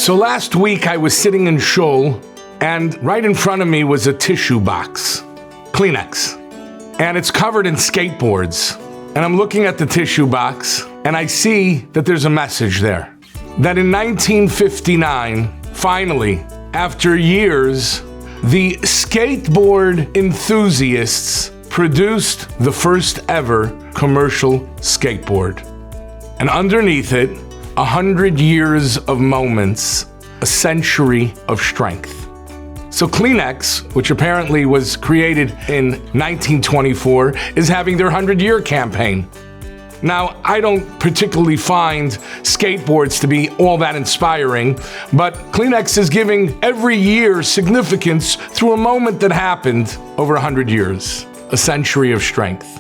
So last week I was sitting in shul, and right in front of me was a tissue box, Kleenex, and it's covered in skateboards. And I'm looking at the tissue box, and I see that there's a message there. That in 1959, finally, after years, the skateboard enthusiasts produced the first ever commercial skateboard. And underneath it, 100 years of moments, a century of strength. So Kleenex, which apparently was created in 1924, is having their 100-year campaign. Now, I don't particularly find skateboards to be all that inspiring, but Kleenex is giving every year significance through a moment that happened over 100 years, a century of strength.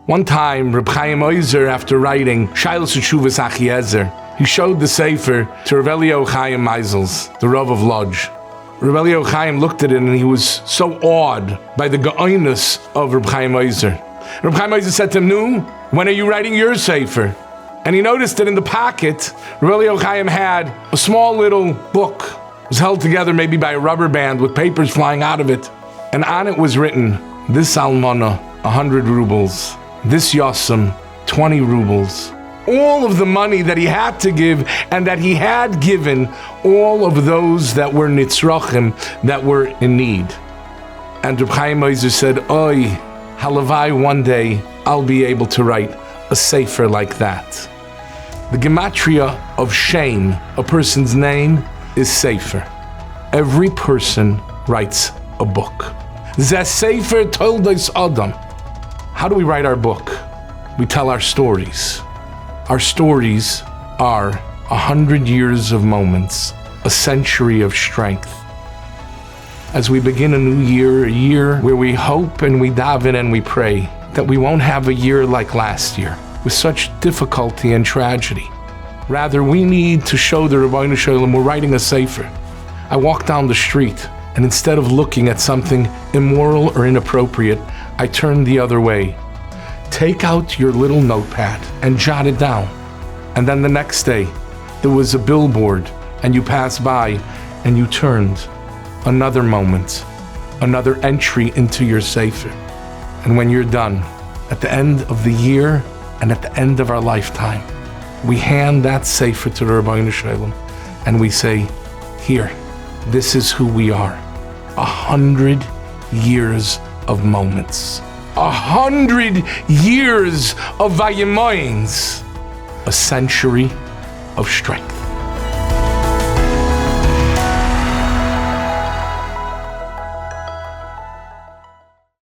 One time, Vayimaen, after writing Shailos Teshuvas Achiezer, he showed the Sefer to Rabbi Yechiel, the Rav of Lodz. Rabbi Yechiel looked at it and he was so awed by the ga'inus of Rabbi Vayimaen. Rabbi Vayimaen said to him, "Nu, when are you writing your Sefer?" And he noticed that in the pocket, Rabbi Yechiel had a small little book. It was held together maybe by a rubber band with papers flying out of it. And on it was written, "This almana, 100 rubles. This yosem, 20 rubles." All of the money that he had to give and that he had given all of those that were nitzrachim, that were in need. And Reb Chaim Oizer said, "Oy, halavai, one day I'll be able to write a sefer like that." The gematria of shame, a person's name, is sefer. Every person writes a book. Zeh sefer toldos Adam. How do we write our book? We tell our stories. Our stories are 100 years of moments, a century of strength. As we begin a new year, a year where we hope and we daven and we pray that we won't have a year like last year, with such difficulty and tragedy. Rather, we need to show the Rabbi Shalom we're writing a sefer. I walk down the street, and instead of looking at something immoral or inappropriate, I turn the other way. Take out your little notepad and jot it down. And then the next day, there was a billboard, and you passed by, and you turned. Another moment, another entry into your sefer. And when you're done, at the end of the year and at the end of our lifetime, we hand that sefer to the Rabbi Shalom, and we say, "Here, this is who we are. 100 years of moments. 100 years of Vayimaens. A century of strength."